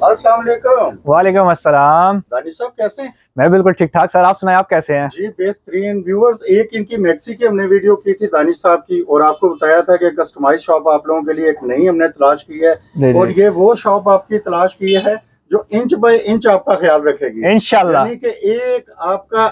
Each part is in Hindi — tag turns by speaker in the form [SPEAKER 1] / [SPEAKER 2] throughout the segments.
[SPEAKER 1] अस्सलाम वालेकुम।
[SPEAKER 2] वालेकुम अस्सलाम।
[SPEAKER 1] दानिश साहब कैसे हैं?
[SPEAKER 2] मैं बिल्कुल ठीक ठाक सर, आप सुनाए, आप कैसे हैं?
[SPEAKER 1] जी बेहतरीन। व्यूअर्स, एक इनकी मैक्सी की हमने वीडियो की थी दानिश साहब की, और आपको बताया था कि कस्टमाइज शॉप आप लोगों के लिए एक नई हमने तलाश की है, और ये वो शॉप आपकी तलाश की है जो इंच बाय इंच आपका ख्याल रखेगी
[SPEAKER 2] इंशाल्लाह।
[SPEAKER 1] यानी कि एक आपका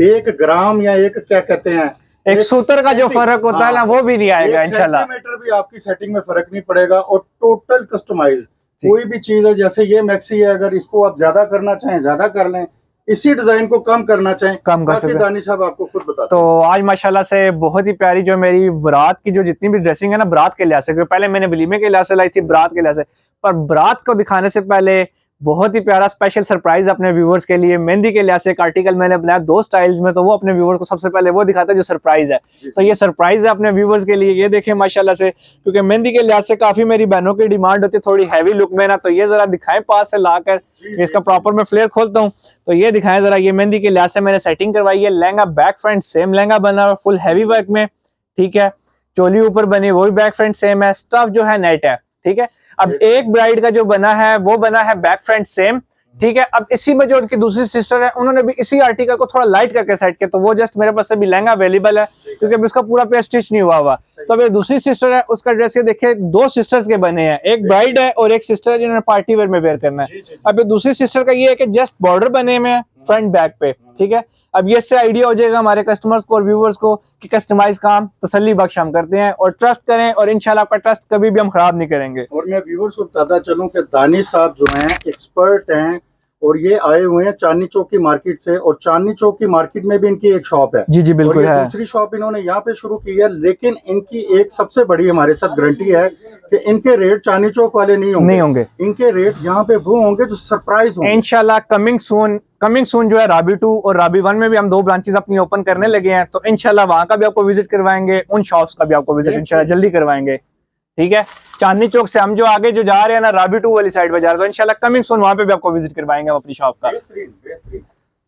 [SPEAKER 1] 1 ग्राम या एक क्या कहते हैं,
[SPEAKER 2] एक सूत्र का जो फर्क होता है ना, वो भी नहीं आएगा इंशाल्लाह।
[SPEAKER 1] सेंटीमीटर भी आपकी सेटिंग में फर्क नहीं पड़ेगा, और टोटल कस्टमाइज कोई भी चीज है। जैसे ये मैक्सी है, अगर इसको आप ज्यादा करना चाहें ज्यादा कर लें, इसी डिजाइन को कम करना चाहें
[SPEAKER 2] कम कर
[SPEAKER 1] बाकी
[SPEAKER 2] सकते।
[SPEAKER 1] दानिश साहब आपको खुद बताते
[SPEAKER 2] तो
[SPEAKER 1] हैं।
[SPEAKER 2] आज माशाल्लाह से बहुत ही प्यारी जो मेरी बारात की जो जितनी भी ड्रेसिंग है ना, बारात के लिहाज से, क्योंकि पहले मैंने वलीमे के लिहाज से लाई थी, बारात के लिहाज से, पर बारात को दिखाने से पहले बहुत ही प्यारा स्पेशल सरप्राइज अपने व्यूवर्स के लिए मेहंदी के लिहाज से एक आर्टिकल मैंने बनाया 2 स्टाइल्स में, तो वो अपने व्यूवर्स को सबसे पहले वो दिखाता है जो सरप्राइज है। तो ये सरप्राइज है अपने व्यूवर्स के लिए, ये देखें माशाल्लाह से, क्योंकि मेहंदी के लिहाज से काफी मेरी बहनों की डिमांड होती है थोड़ी हैवी लुक में ना, तो ये जरा दिखाएं पास से लाकर, इसका प्रॉपर मैं फ्लेयर खोलता हूँ, तो ये दिखाएं जरा। ये मेहंदी के लिहाज से मैंने सेटिंग करवाई है, lehenga back front same lehenga बना हुआ फुल हैवी वर्क में, ठीक है। चोली ऊपर बनी वो भी बैक फ्रंट सेम है, स्टफ जो है नेट है, ठीक है। अब एक ब्राइड का जो बना है वो बना है बैक फ्रंट सेम, ठीक है। अब इसी में जो उनकी दूसरी सिस्टर है, उन्होंने भी इसी आर्टिकल को थोड़ा लाइट करके सेट किया, तो वो जस्ट मेरे पास अभी लहंगा अवेलेबल है, क्योंकि अभी उसका पूरा पेयर स्टिच नहीं हुआ हुआ। तो अभी दूसरी सिस्टर है, उसका ड्रेस ये देखिए 2 सिस्टर्स के बने हैं, एक ब्राइड है और एक सिस्टर है जिन्होंने पार्टी वेयर में वेयर करना है। अभी दूसरी सिस्टर का ये है कि जस्ट बॉर्डर बने हुए हैं फ्रंट बैक पे, ठीक है। अब ये इससे आइडिया हो जाएगा हमारे कस्टमर्स को और व्यूवर्स को कि कस्टमाइज काम तसल्ली बख्श हम करते हैं, और ट्रस्ट करें, और इंशाल्लाह आपका ट्रस्ट कभी भी हम खराब नहीं करेंगे।
[SPEAKER 1] और मैं व्यूअर्स को बताता चलूं कि दानिश साहब जो हैं एक्सपर्ट हैं, और ये आए हुए हैं चांदनी चौक की मार्केट से, और चांदनी चौक की मार्केट में भी इनकी एक शॉप है।
[SPEAKER 2] जी जी बिल्कुल
[SPEAKER 1] और ये
[SPEAKER 2] है।
[SPEAKER 1] दूसरी शॉप इन्होंने यहाँ पे शुरू की है, लेकिन इनकी एक सबसे बड़ी हमारे साथ गारंटी है कि इनके रेट चांदनी चौक वाले नहीं होंगे। इनके रेट यहाँ पे वो होंगे जो सरप्राइज होंगे
[SPEAKER 2] इंशाल्लाह। कमिंग सून जो है राबी 2 और राबी 1 में भी हम 2 ब्रांचेस अपनी ओपन करने लगे हैं, तो इंशाल्लाह वहां का भी आपको विजिट करवाएंगे, उन शॉप्स का भी आपको विजिट इंशाल्लाह जल्दी करवाएंगे, ठीक है। चांदनी चौक से हम जो आगे जो जा रहे हैं ना, राबी 2 वाली साइड पे जा रहे हैं, तो इंशाल्लाह कमिंग सून वहां पे भी आपको विजिट करवाएंगे हम अपनी शॉप का।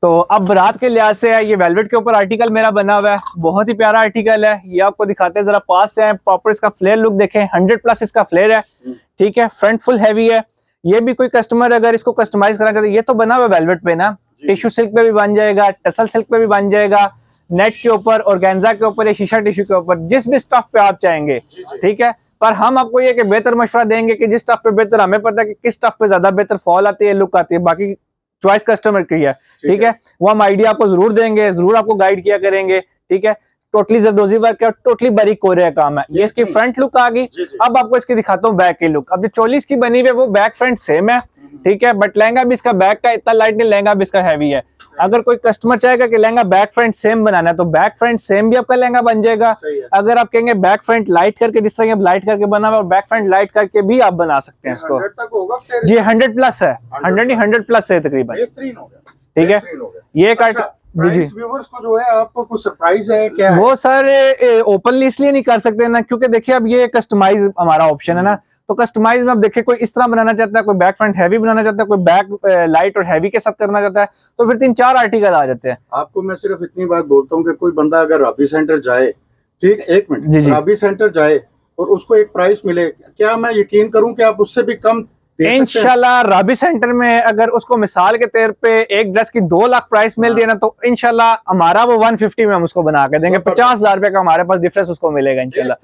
[SPEAKER 2] तो अब बारात के लिहाज से है, ये वेलवेट के ऊपर आर्टिकल मेरा बना हुआ है, बहुत ही प्यारा आर्टिकल है, ये आपको दिखाते हैं जरा पास से। प्रॉपर इसका फ्लेयर लुक देखें, 100+ इसका फ्लेयर है, ठीक है। फ्रंट फुल हैवी है। ये भी कोई कस्टमर अगर इसको कस्टमाइज करना चाहते, ये तो बना हुआ वेलवेट पे ना, टिश्यू सिल्क पे भी बन जाएगा, टसल सिल्क पे भी बन जाएगा, नेट के ऊपर, ऑर्गेन्जा के ऊपर या शीशा टिश्यू के ऊपर, जिस भी स्टफ पे आप चाहेंगे, ठीक है। पर हम आपको ये कि बेहतर मशवरा देंगे कि जिस स्टफ पे बेहतर, हमें पता है कि किस स्टफ पे ज्यादा बेहतर फॉल आती है, लुक आती है, बाकी चॉइस कस्टमर की है, ठीक है। वो हम आइडिया आपको जरूर देंगे, जरूर आपको गाइड किया करेंगे, ठीक है। टोटली जरदोजी वर्क है और टोटली बारीक कोरे का काम है। ये इसकी फ्रंट लुक आ गई। अब आपको इसकी दिखाता हूँ बैक की लुक। अब जो चोली इसकी बनी हुई है वो बैक फ्रंट सेम है, ठीक है, बट लहंगा भी इसका बैक का इतना लाइट नहीं, लहंगा भी इसका हैवी है। अगर कोई कस्टमर चाहेगा कि लहंगा बैक फ्रंट सेम बनाना है, तो बैक फ्रंट सेम भी आपका लहंगा बन जाएगा। अगर आप कहेंगे बैक फ्रंट लाइट करके, जिस तरह लाइट करके बना हुआ, और बैक फ्रंट लाइट करके भी आप बना सकते हैं इसको। जी 100+ है, 100 नहीं 100+ है तकरीबन, ठीक है। ये काट जी जी
[SPEAKER 1] व्यूअर्स को जो है आपको कुछ सरप्राइज है क्या है?
[SPEAKER 2] वो सर ओपनली इसलिए नहीं कर सकते ना, क्योंकि देखिए अब ये कस्टमाइज हमारा ऑप्शन है ना, तो कस्टमाइज में अब देखिए कोई इस तरह बनाना चाहता है, कोई बैक फ्रंट हैवी बनाना चाहता है, कोई बैक लाइट और हैवी के साथ करना चाहता है, तो फिर 3-4 आर्टिकल आ जाते हैं।
[SPEAKER 1] आपको मैं सिर्फ इतनी बात बोलता हूँ कि कोई बंदा अगर राबी सेंटर जाए, ठीक, एक मिनट,
[SPEAKER 2] जी जी
[SPEAKER 1] राबी सेंटर जाए और उसको एक प्राइस मिले, क्या मैं यकीन करूं कि आप उससे भी कम दे सकते हैं?
[SPEAKER 2] इंशाल्लाह राबी सेंटर में अगर उसको मिसाल के तौर पे एक ड्रेस की 2 लाख प्राइस मिल रही है ना, तो इंशाल्लाह हमारा वो 150 में हम उसको बना के देंगे, 50,000 रुपए का हमारे पास डिफरेंस उसको मिलेगा इंशाल्लाह।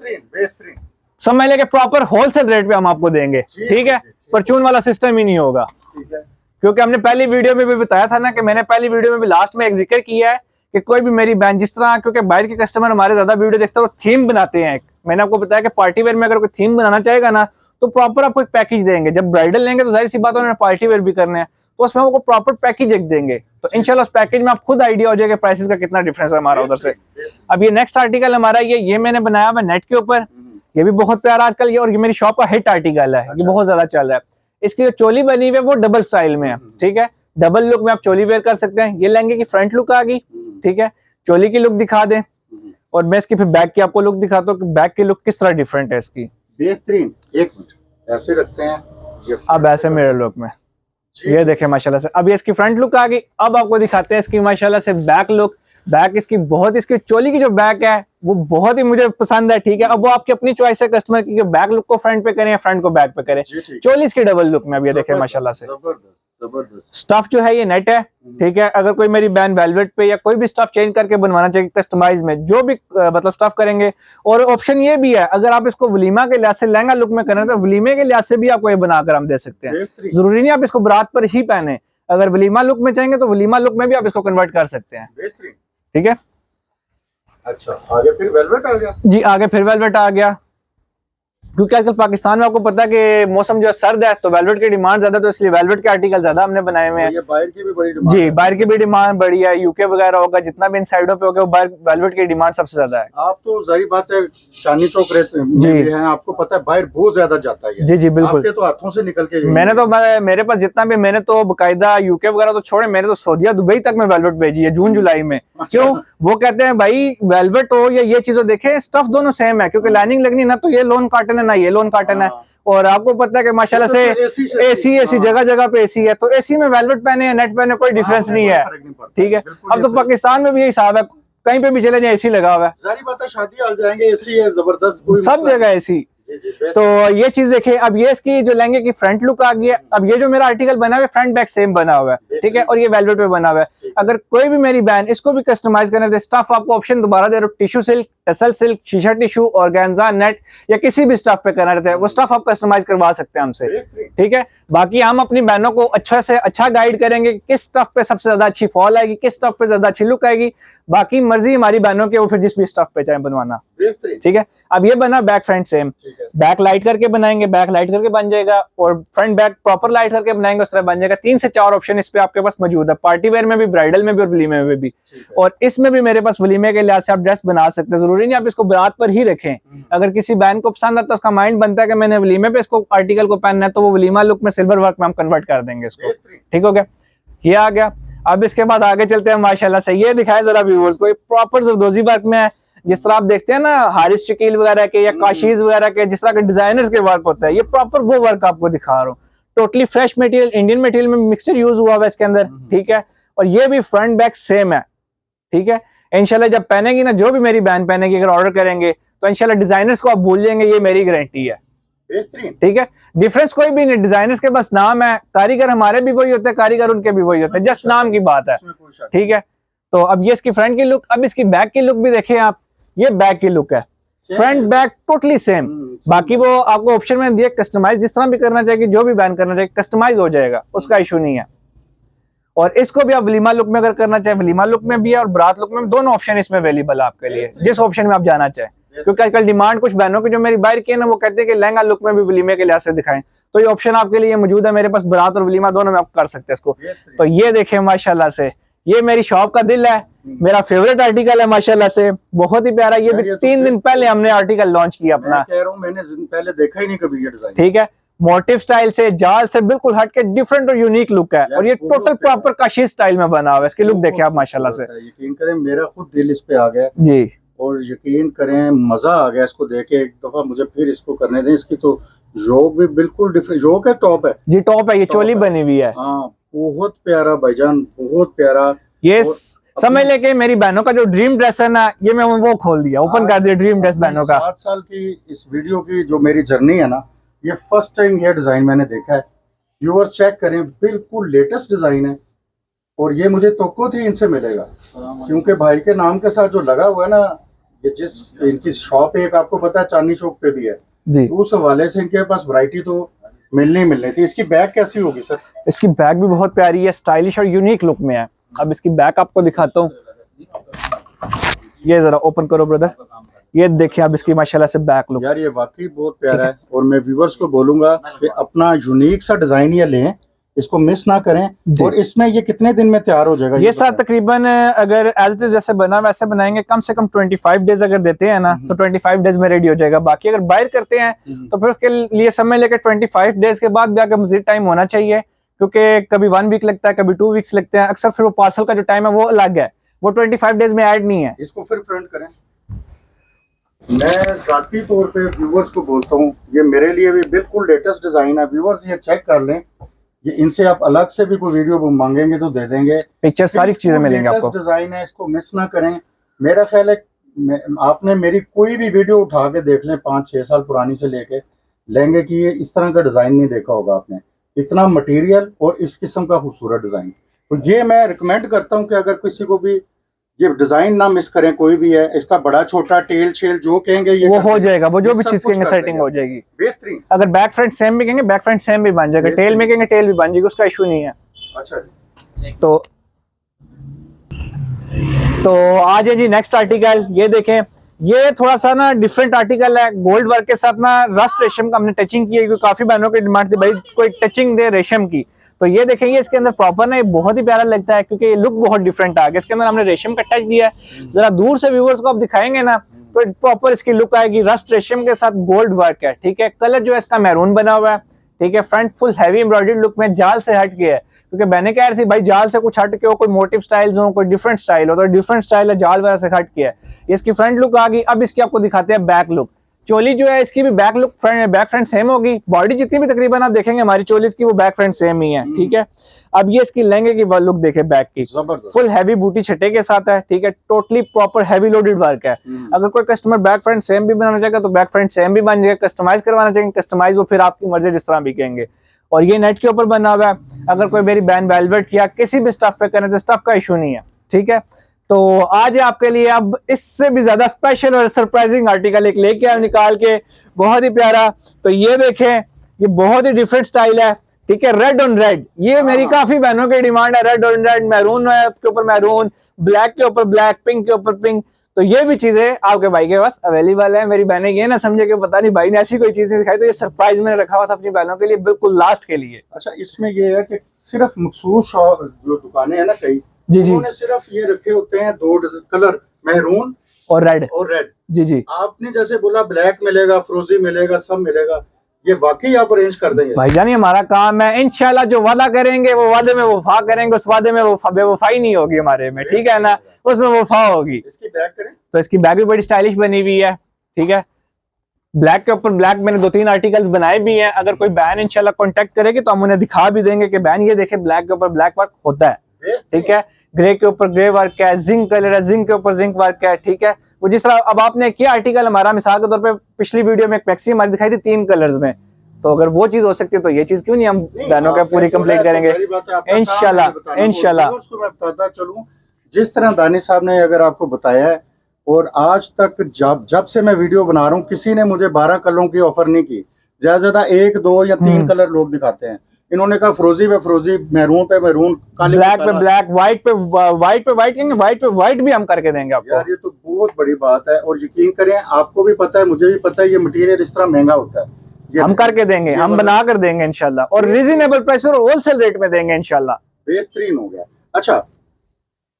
[SPEAKER 2] समझ लेके प्रॉपर होलसेल रेट पे हम आपको देंगे, ठीक है। परचून वाला सिस्टम ही नहीं होगा, क्योंकि हमने पहली वीडियो में भी बताया था ना, कि मैंने पहली वीडियो में भी लास्ट में एक जिक्र किया है कि कोई भी मेरी बहन जिस तरह, क्योंकि बाहर के कस्टमर हमारे ज्यादा वीडियो देखते हैं, वो थीम बनाते हैं। मैंने आपको बताया कि पार्टी वेयर में अगर कोई थीम बनाना चाहेगा ना, तो प्रॉपर आपको एक पैकेज देंगे। जब ब्राइडल लेंगे तो जाहिर सी बात है उन्होंने पार्टी वेयर भी करने हैं, तो उसमें आपको प्रॉपर पैकेज एक देंगे, तो इंशाल्लाह उस पैकेज में आप खुद आइडिया हो जाएगा प्राइसेस का कितना डिफरेंस है हमारा उधर से। अब ये नेक्स्ट आर्टिकल हमारा ये मैंने बनाया हुआ नेट के ऊपर, ये भी बहुत प्यारा आजकल, ये और ये मेरी शॉप का हिट आर्टिकल है, ये बहुत ज्यादा चल रहा है। इसकी जो चोली बनी हुई है वो डबल स्टाइल में है, ठीक है, डबल लुक में आप चोली वेयर कर सकते हैं। ये लहंगे की फ्रंट लुक आ गई, ठीक है। चोली की लुक दिखा दें, और मैं इसकी फिर बैक की आपको लुक दिखाता हूँ कि बैक की लुक किस तरह डिफरेंट है इसकी।
[SPEAKER 1] बेहतरीन, एक मिनट ऐसे रखते हैं,
[SPEAKER 2] अब ऐसे मेरे लुक में ये देखें माशाल्लाह से। अब ये इसकी फ्रंट लुक आ गई। अब आपको दिखाते हैं इसकी माशाल्लाह से बैक लुक। बैक इसकी बहुत, इसकी चोली की जो बैक है वो बहुत ही मुझे पसंद है। ठीक है, अब वो आपकी अपनी चॉइस है कस्टमर की, बैक लुक को फ्रंट पे करें या फ्रंट को बैक पे करें।
[SPEAKER 1] जी ठीक।
[SPEAKER 2] चोली इसकी डबल लुक में, अब ये देखें माशाल्लाह से
[SPEAKER 1] जबरदस्त जबरदस्त।
[SPEAKER 2] स्टफ जो है ये नेट है। ठीक है, अगर कोई मेरी बहन वेलवेट पे या कोई भी स्टफ चेंज करके बनवाना चाहिए कस्टमाइज में, जो भी मतलब स्टफ करेंगे। और ऑप्शन ये भी है, अगर आप इसको वलीमा के लिहाज से लहंगा लुक में करें तो वलीमे के लिहाज से भी आपको ये बनाकर हम दे सकते हैं। जरूरी नहीं आप इसको बारात पर ही पहने, अगर वलीमा लुक में चाहेंगे तो वलीमा लुक में भी आप इसको कन्वर्ट कर सकते हैं। ठीक है,
[SPEAKER 1] अच्छा आगे फिर वेलवेट आ गया
[SPEAKER 2] जी, आगे फिर वेलवेट आ गया, क्योंकि आजकल पाकिस्तान में आपको पता है कि मौसम जो है सर्द है, तो वेलवेट की डिमांड ज्यादा, तो इसलिए वेलवेट के आर्टिकल ज्यादा हमने बनाए हुए हैं।
[SPEAKER 1] ये बाहर की भी बड़ी डिमांड
[SPEAKER 2] जी, बाहर की भी डिमांड बड़ी है, यूके वगैरह होगा, जितना भी इन साइडों पे होगा, बाहर वेलवेट की डिमांड सबसे ज्यादा है।
[SPEAKER 1] आप तो जाहिर बात है चांदनी चौक रहते हैं, आपको पता है बाहर बहुत ज्यादा जाता है।
[SPEAKER 2] जी जी बिल्कुल,
[SPEAKER 1] आपके तो हाथों से निकल के
[SPEAKER 2] मेरे पास जितना भी, मैंने तो बकायदा यूके वगैरह तो छोड़े, मैंने तो सऊदीया दुबई तक में वेलवेट भेजी है जून जुलाई में। क्यों? वो कहते हैं भाई वेलवेट हो या ये चीजों देखे, स्टफ दोनों सेम है, क्योंकि लाइनिंग लगनी ना तो ये लोन कॉटन है ना ये लोन कॉटन है। और आपको पता है कि माशाल्लाह से एसी जगह जगह पे एसी है, तो एसी में वेलवेट पहने या नेट पहने कोई डिफरेंस नहीं है। ठीक है, अब तो पाकिस्तान में भी यही हिसाब है, कहीं पे भी चले जाए एसी लगा हुआ है।
[SPEAKER 1] सारी बात है, शादी हाल जाएंगे एसी है जबरदस्त,
[SPEAKER 2] सब जगह एसी। तो ये चीज देखें, अब ये इसकी जो लहंगे की फ्रंट लुक आ गई है। अब ये जो मेरा आर्टिकल बना हुआ है फ्रंट बैक सेम बना हुआ है। ठीक है, और ये वेलवेट पे बना हुआ है। अगर कोई भी मेरी बहन इसको भी कस्टमाइज करना है, स्टफ आपको ऑप्शन दोबारा दे रहा हूं, टिश्यू सिल्क, टसल सिल्क, शीशा टिश्यू, ऑर्गेन्जा, नेट या किसी भी स्टफ पे करना रहता है, वो स्टफ आप कस्टमाइज करवा सकते हैं हमसे। ठीक है, बाकी हम अपनी बहनों को अच्छा से अच्छा गाइड करेंगे किस स्टफ पे सबसे ज्यादा अच्छी फॉल आएगी, किस स्टफ पे ज्यादा अच्छी लुक आएगी। बाकी मर्जी हमारी बहनों की, वो फिर जिस भी स्टफ पे चाहे बनवाना। ठीक है, अब ये बना back front same, back light करके बनाएंगे, बैक लाइट करके बन जाएगा, और फ्रंट बैक प्रॉपर लाइट करके बनाएंगे, उस तरह बन जाएगा। 3 से 4 ऑप्शन इस पे आपके पास मौजूद है, पार्टी वेयर में भी, ब्राइडल में भी और वलीमे में भी। और इसमें भी मेरे पास वलीमे के लिहाज से आप ड्रेस बना सकते हैं, जरूरी नहीं आप इसको बारात पर ही रखें। अगर किसी बहन को पसंद आता है, उसका माइंड बनता है कि मैंने वलीमे पे इसको आर्टिकल को पहनना है, तो वो वलीमा लुक में सिल्वर वर्क में हम कन्वर्ट कर देंगे इसको। ठीक हो गया, ये आ गया। अब इसके बाद आगे चलते हैं माशाल्लाह से, ये दिखाए जरा व्यूअर्स को, प्रॉपर जरदोजी वर्क में है, जिस तरह आप देखते हैं ना हारिस शकील वगैरह के या काशीज वगैरह के, जिस तरह के डिजाइनर्स के वर्क होता है, ये प्रॉपर वो वर्क आपको दिखा रहा हूँ। Totally fresh material, Indian material में मिक्सचर यूज हुआ है इसके अंदर। ठीक है, और ये भी फ्रंट बैक सेम है। ठीक है, इंशाल्लाह जब पहनेगी ना, जो भी मेरी बहन पहनेगी, अगर ऑर्डर करेंगे तो इंशाल्लाह डिजाइनर्स को आप भूल जाएंगे, ये मेरी गारंटी है। ठीक है, डिफरेंस कोई भी नहीं, डिजाइनर्स के बस नाम है, कारीगर हमारे भी वही होते हैं, कारीगर उनके भी वही होते हैं, जस्ट नाम की बात है। ठीक है, तो अब ये इसकी फ्रंट की लुक, अब इसकी बैक की लुक भी देखिए आप, ये बैक की लुक है, फ्रंट बैक टोटली सेम। बाकी वो आपको ऑप्शन में दिया कस्टमाइज, जिस तरह भी करना चाहिए, जो भी बैन करना चाहिए कस्टमाइज हो जाएगा, उसका इशू नहीं है। और इसको भी आप वलीमा लुक में अगर करना चाहे, वलीमा लुक में भी है और बारात लुक में, दोनों ऑप्शन इसमें अवेलेबल है आपके लिए, जिस ऑप्शन में आप जाना चाहें। क्योंकि आजकल डिमांड कुछ बहनों की जो मेरी बाहर की है ना, वो कहते हैं कि लहंगा लुक में भी वलीमे के लिहाज से दिखाएं, तो ये ऑप्शन आपके लिए मौजूद है मेरे पास, बारात और वलीमा दोनों में आप कर सकते हैं इसको। तो ये देखें माशाल्लाह से, ये मेरी शॉप का दिल है, मेरा फेवरेट आर्टिकल है माशाल्लाह से, बहुत ही प्यारा। ये भी 3 दिन पहले हमने आर्टिकल लॉन्च किया अपना,
[SPEAKER 1] कह रहा हूं मैंने पहले देखा ही नहीं कभी ये डिजाइन।
[SPEAKER 2] ठीक है, मोटिव स्टाइल से, जाल से बिल्कुल हट के डिफरेंट और यूनिक लुक है, और ये टोटल प्रॉपर काशी स्टाइल में बना हुआ है। इसकी लुक देखिए आप माशाल्लाह से,
[SPEAKER 1] यकीन करें मेरा खुद दिल इस पे आ गया
[SPEAKER 2] जी,
[SPEAKER 1] और यकीन करें मजा आ गया इसको देख के। एक दफा मुझे फिर इसको करने दें। इसकी तो जोक भी बिल्कुल डिफरेंट जोक है, टॉप है
[SPEAKER 2] जी, टॉप है, ये चोली बनी हुई है।
[SPEAKER 1] हाँ बहुत प्यारा भाईजान, बहुत प्यारा।
[SPEAKER 2] ये समझ ले कि मेरी बहनों का जो ड्रीम ड्रेस है ना, ये मैं वो खोल दिया, ओपन कर दिया ड्रीम ड्रेस बहनों का।
[SPEAKER 1] 7 साल की इस वीडियो की जो मेरी जर्नी है ना, ये फर्स्ट टाइम ये डिजाइन मैंने देखा है। व्यूअर्स चेक करें, बिल्कुल लेटेस्ट डिजाइन है, और ये मुझे तोक्को थी इनसे मिलेगा, क्योंकि भाई के नाम के साथ जो लगा हुआ है ना, ये जिस इनकी शॉप एक आपको पता है चांदनी चौक पे भी है
[SPEAKER 2] जी,
[SPEAKER 1] उस हवाले से इनके पास वैरायटी तो मिलनी थी। इसकी बैग कैसी होगी सर?
[SPEAKER 2] इसकी बैग भी बहुत प्यारी है, स्टाइलिश और यूनिक लुक में है। अब इसकी बैग आपको दिखाता हूँ, ये जरा ओपन करो ब्रदर, ये देखिए अब इसकी माशाल्लाह से बैक लुक।
[SPEAKER 1] यार ये वाकई बहुत प्यारा है, और मैं व्यूवर्स को बोलूंगा कि अपना यूनिक सा डिजाइन ये लें, इसको मिस ना करें। और इसमें ये कितने दिन में तैयार हो जाएगा?
[SPEAKER 2] ये सर तकरीबन अगर एज इट इज जैसे बना वैसे बनाएंगे, कम से कम 25 डेज अगर देते हैं ना, तो 25 डेज में रेडी हो जाएगा। बाकी अगर बाहर करते हैं तो फिर उसके लिए समय लेकर 25 डेज के बाद भी आगे मजीद टाइम होना चाहिए, क्योंकि कभी 1 वीक लगता है, कभी 2 वीक्स लगते हैं अक्सर। फिर वो पार्सल का जो टाइम है वो अलग है, वो 25 डेज में ऐड नहीं है।
[SPEAKER 1] इसको फिर फ्रंट करें। मैं जाती तौर पे व्यूवर्स को बोलता हूँ, ये मेरे लिए भी बिल्कुल लेटेस्ट डिजाइन है। व्यूवर्स ये चेक कर लें, ये इनसे आप अलग से भी कोई वीडियो मांगेंगे तो दे देंगे,
[SPEAKER 2] पिक्चर सारी चीजें मिलेंगी आपको।
[SPEAKER 1] डिजाइन है, इसको मिस ना करें। मेरा ख्याल है आपने मेरी कोई भी वीडियो उठा के देख लें 5-6 साल पुरानी से लेके, लहंगे की ये इस तरह का डिजाइन नहीं देखा होगा आपने, इतना मटेरियल और इस किस्म का खूबसूरत डिजाइन। तो ये मैं रिकमेंड करता हूँ कि अगर किसी को भी ये डिजाइन ना मिस करें, कोई भी है, इसका बड़ा छोटा टेल शेल जो कहेंगे ये
[SPEAKER 2] वो हो जाएगा, वो जो भी
[SPEAKER 1] सब
[SPEAKER 2] चीज
[SPEAKER 1] कुछ
[SPEAKER 2] कहेंगे
[SPEAKER 1] कर
[SPEAKER 2] सेटिंग
[SPEAKER 1] देंगे।
[SPEAKER 2] हो जाएगी
[SPEAKER 1] बेहतरीन।
[SPEAKER 2] अगर बैक फ्रंट सेम भी कहेंगे बैक फ्रंट सेम भी बन जाएगा, टेल में कहेंगे टेल भी बन जाएगी, उसका इशू नहीं है।
[SPEAKER 1] अच्छा जी।
[SPEAKER 2] तो आज है जी नेक्स्ट आर्टिकल, ये देखें, ये थोड़ा सा ना डिफरेंट आर्टिकल है, गोल्ड वर्क के साथ ना रस्ट रेशम का हमने टचिंग की है, क्योंकि काफी बहनों की डिमांड थी भाई कोई टचिंग दे रेशम की। तो ये देखेंगे इसके अंदर प्रॉपर ना ये बहुत ही प्यारा लगता है, क्योंकि ये लुक बहुत डिफरेंट आ गया, इसके अंदर हमने रेशम का टच दिया है। जरा दूर से व्यूअर्स को आप दिखाएंगे ना तो प्रॉपर इसकी लुक आएगी, रस्ट रेशम के साथ गोल्ड वर्क है, ठीक है। कलर जो है इसका मैरून बना हुआ है, ठीक है। Front full heavy embroidery look में जाल से हट के है, क्योंकि मैंने कह रही थी भाई जाल से कुछ हट के हो, कोई मोटिव स्टाइल्स हो, कोई डिफरेंट स्टाइल हो, तो डिफरेंट स्टाइल है, जाल वगैरह से हट के है। इसकी फ्रंट लुक आ गई। अब इसकी आपको दिखाते हैं बैक लुक। चोली जो है इसकी भी back look back front same होगी, बॉडी जितनी भी तकरीबन आप देखेंगे हमारी चोली की वो बैक फ्रंट सेम ही है, ठीक है। अब ये इसकी लहंगे की लुक देखे बैक की, फुल हैवी बूटी छटे के साथ है, ठीक है। Totally proper heavy loaded work है। अगर कोई कस्टमर बैक फ्रंट सेम भी बनाना चाहेगा तो बैक फ्रंट सेम भी बन जाएगा, कस्टमाइज करवाना चाहेंगे कस्टमाइज, वो फिर आपकी मर्जी जिस तरह भी कहेंगे। और ये नेट के ऊपर बना हुआ है, अगर कोई मेरी बैन वेलवेट या किसी भी स्टफ पे करें तो स्टफ का इशू नहीं है, ठीक है। तो आज आपके लिए अब इससे भी ज्यादा स्पेशल और सरप्राइजिंग आर्टिकल एक लेके आए निकाल के, बहुत ही प्यारा। तो ये देखें, ये बहुत ही डिफरेंट स्टाइल है, ठीक है। रेड ऑन रेड, ये मेरी काफी बहनों की डिमांड है, रेड ऑन रेड, मैरून है के ऊपर मैरून, ब्लैक के ऊपर ब्लैक, पिंक के ऊपर पिंक। तो ये भी चीजें आपके भाई के पास अवेलेबल है। मेरी बहनें ये ना समझे कि पता नहीं भाई ने ऐसी कोई चीज नहीं दिखाई, तो ये सरप्राइज मैंने रखा हुआ था अपनी बहनों के लिए, बिल्कुल लास्ट के लिए।
[SPEAKER 1] अच्छा, इसमें ये है कि सिर्फ मखसूस जो दुकानें हैं ना कई,
[SPEAKER 2] जी जी,
[SPEAKER 1] उन्होंने सिर्फ ये रखे होते हैं दो कलर, मैरून
[SPEAKER 2] और रेड। जी जी,
[SPEAKER 1] आपने जैसे बोला ब्लैक मिलेगा, फ्रोजी मिलेगा, सब मिलेगा, ये वाकई आप अरेंज कर देंगे?
[SPEAKER 2] भाईजान ये हमारा काम है, इंशाल्लाह जो वादा करेंगे वो वादे में वफा करेंगे, उस वादे में वो बेवफाई नहीं होगी हमारे में, ठीक है ना, उसमें वफा होगी।
[SPEAKER 1] इसकी बैग करें
[SPEAKER 2] तो इसकी बैग भी बड़ी स्टाइलिश बनी हुई है, ठीक है। ब्लैक के ऊपर ब्लैक मैंने 2-3 आर्टिकल्स बनाए भी हैं, अगर कोई बैन इंशाल्लाह कांटेक्ट करेगी तो हम उन्हें दिखा भी देंगे कि बैन ये देखे ब्लैक के ऊपर ब्लैक वर्क होता है, ठीक है। ग्रे के ऊपर ग्रे वर्क है, जिंक कलर है, जिंक के ऊपर जिंक वर्क है, ठीक है। वो जिस तरह अब आपने किया आर्टिकल हमारा, मिसाल के तौर पे पिछली वीडियो में एक मैक्सी हमारी दिखाई थी 3 कलर्स में, तो अगर वो चीज हो सकती है तो ये चीज क्यों नहीं हम बहनों का पूरी कंप्लीट करेंगे इंशाल्लाह। इंशाल्लाह
[SPEAKER 1] मैं बताता चलूं, जिस तरह दानिश साहब ने अगर आपको बताया है, और आज तक जब से मैं वीडियो बना रहा हूँ किसी ने मुझे 12 कलरों की ऑफर नहीं की, ज्यादा 1, 2 या 3 कलर लोग दिखाते हैं। इन्होंने कहा फ्रोजी पे फ्रोजी, मैरून पे मैरून,
[SPEAKER 2] ब्लैक पे ब्लैक, व्हाइट पे व्हाइट कहेंगे, व्हाइट पे व्हाइट भी हम करके देंगे आपको।
[SPEAKER 1] यार ये तो बहुत बड़ी बात है, और यकीन करें आपको भी पता है, मुझे भी पता है, ये मटेरियल इस तरह महंगा होता है।
[SPEAKER 2] हम करके देंगे, हम बना कर देंगे इंशाल्लाह, और रीजनेबल प्राइस और होलसेल रेट में देंगे इंशाल्लाह।
[SPEAKER 1] बेहतरीन हो गया। अच्छा,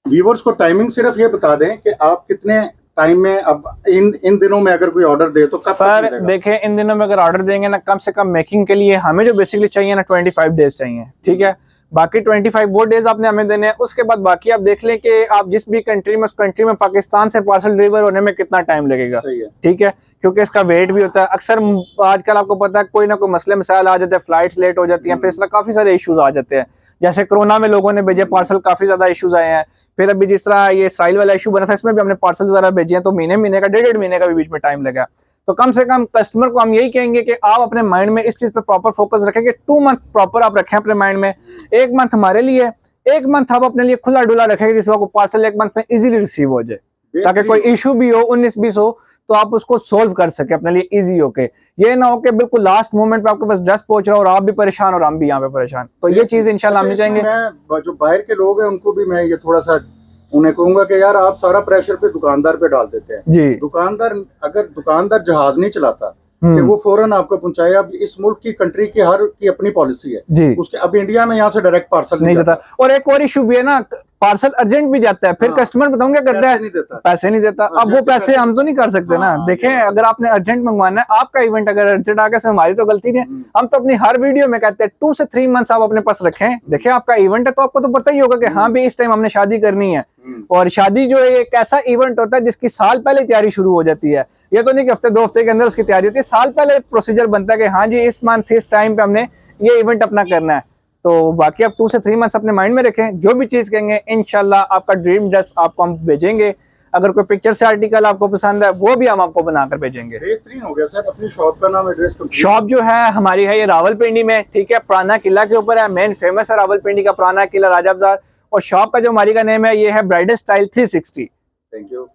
[SPEAKER 1] व्यूअर्स को टाइमिंग सिर्फ ये बता दें कि आप कितने टाइम में, अब इन दिनों में अगर कोई ऑर्डर दे तो कब
[SPEAKER 2] सर तक देखें, इन दिनों में अगर ऑर्डर देंगे ना, कम से कम मेकिंग के लिए हमें जो बेसिकली चाहिए ना 25 डेज चाहिए, ठीक है। बाकी 25 वो डेज आपने हमें देने हैं, उसके बाद बाकी आप देख लें कि आप जिस भी कंट्री में, उस कंट्री में पाकिस्तान से पार्सल डिलीवर होने में कितना टाइम लगेगा, ठीक है। क्योंकि इसका वेट भी होता है, अक्सर आजकल आपको पता है कोई ना कोई मसले मसाइल आ जाते हैं, फ्लाइट्स लेट हो जाती हैं, फिर इस तरह काफी सारे इश्यूज आ जाते हैं। जैसे कोरोना में लोगों ने भेजे पार्सल, काफी ज्यादा इश्यूज आए हैं। फिर अभी जिस तरह ये इसराइल वाला इशू बना था, इसमें भी हमने पार्सल वगैरह भेजे हैं, तो महीने का 1.5 महीने का भी बीच में टाइम लगा। तो कम से कम कस्टमर को हम यही कहेंगे कि आप अपने माइंड में इस चीज पे प्रॉपर फोकस रखें कि 2 मंथ प्रॉपर आप रखें अपने माइंड में। 1 मंथ हमारे लिए, 1 मंथ आप अपने लिए खुला डुला रखेंगे, जिसमें आपको पार्सल 1 मंथ में इजीली रिसीव हो जाए, ताकि कोई इशू भी हो 19-20 हो तो आप उसको सोल्व कर सके अपने लिए इजी होके। ये ना हो कि बिल्कुल लास्ट मोमेंट पे आपके पास ड्रेस पहुंच रहा हो और आप भी परेशान और हम भी यहाँ पे परेशान। तो ये चीज इंशाल्लाह हम नहीं चाहेंगे।
[SPEAKER 1] जो बाहर के लोग हैं उनको भी मैं ये थोड़ा सा उन्हें कहूंगा कि यार आप सारा प्रेशर पे दुकानदार पे डाल देते हैं जी। दुकानदार जहाज नहीं चलाता कि वो फौरन आपको पहुंचाए। अब इस मुल्क की कंट्री की हर की अपनी पॉलिसी है जी। उसके अब इंडिया में यहाँ से डायरेक्ट पार्सल नहीं जाता।
[SPEAKER 2] और एक और इशू भी है ना, पार्सल अर्जेंट भी जाता है, फिर कस्टमर बताऊं क्या करता है, पैसे नहीं देता। अब वो पैसे हम तो नहीं कर सकते ना। देखें, अगर आपने अर्जेंट मंगवाना है, आपका इवेंट अगर अर्जेंट आ गया, इसमें हमारी तो गलती नहीं है। हम तो अपनी हर वीडियो में कहते हैं 2 से 3 मंथ्स आप अपने पास रखें। देखें, आपका इवेंट है तो आपको तो पता ही होगा कि हाँ भी इस टाइम हमने शादी करनी है। और शादी जो है एक ऐसा इवेंट होता है जिसकी साल पहले तैयारी शुरू हो जाती है। ये तो नहीं कि हफ्ते 2 हफ्ते के अंदर उसकी तैयारी होती है, साल पहले प्रोसीजर बनता है कि हाँ जी इस मंथ इस टाइम पे हमने ये इवेंट अपना करना है। तो बाकी आप 2 से 3 मंथ्स अपने माइंड में रखें, जो भी चीज़ कहेंगे इंशाल्लाह आपका ड्रीम ड्रेस आपको हम भेजेंगे। अगर कोई पिक्चर से आर्टिकल आपको पसंद है वो भी हम आपको बनाकर भेजेंगे।
[SPEAKER 1] बेहतरीन हो गया सर। अपनी शॉप का नाम, एड्रेस?
[SPEAKER 2] शॉप जो है हमारी है ये रावलपिंडी में, ठीक है, पुराना किला के ऊपर है। मेन फेमस है रावलपिंडी का पुराना किला, राजा बाजार। और शॉप का जो हमारी का नेम है ये है ब्राइडल स्टाइल 360।
[SPEAKER 1] Thank you.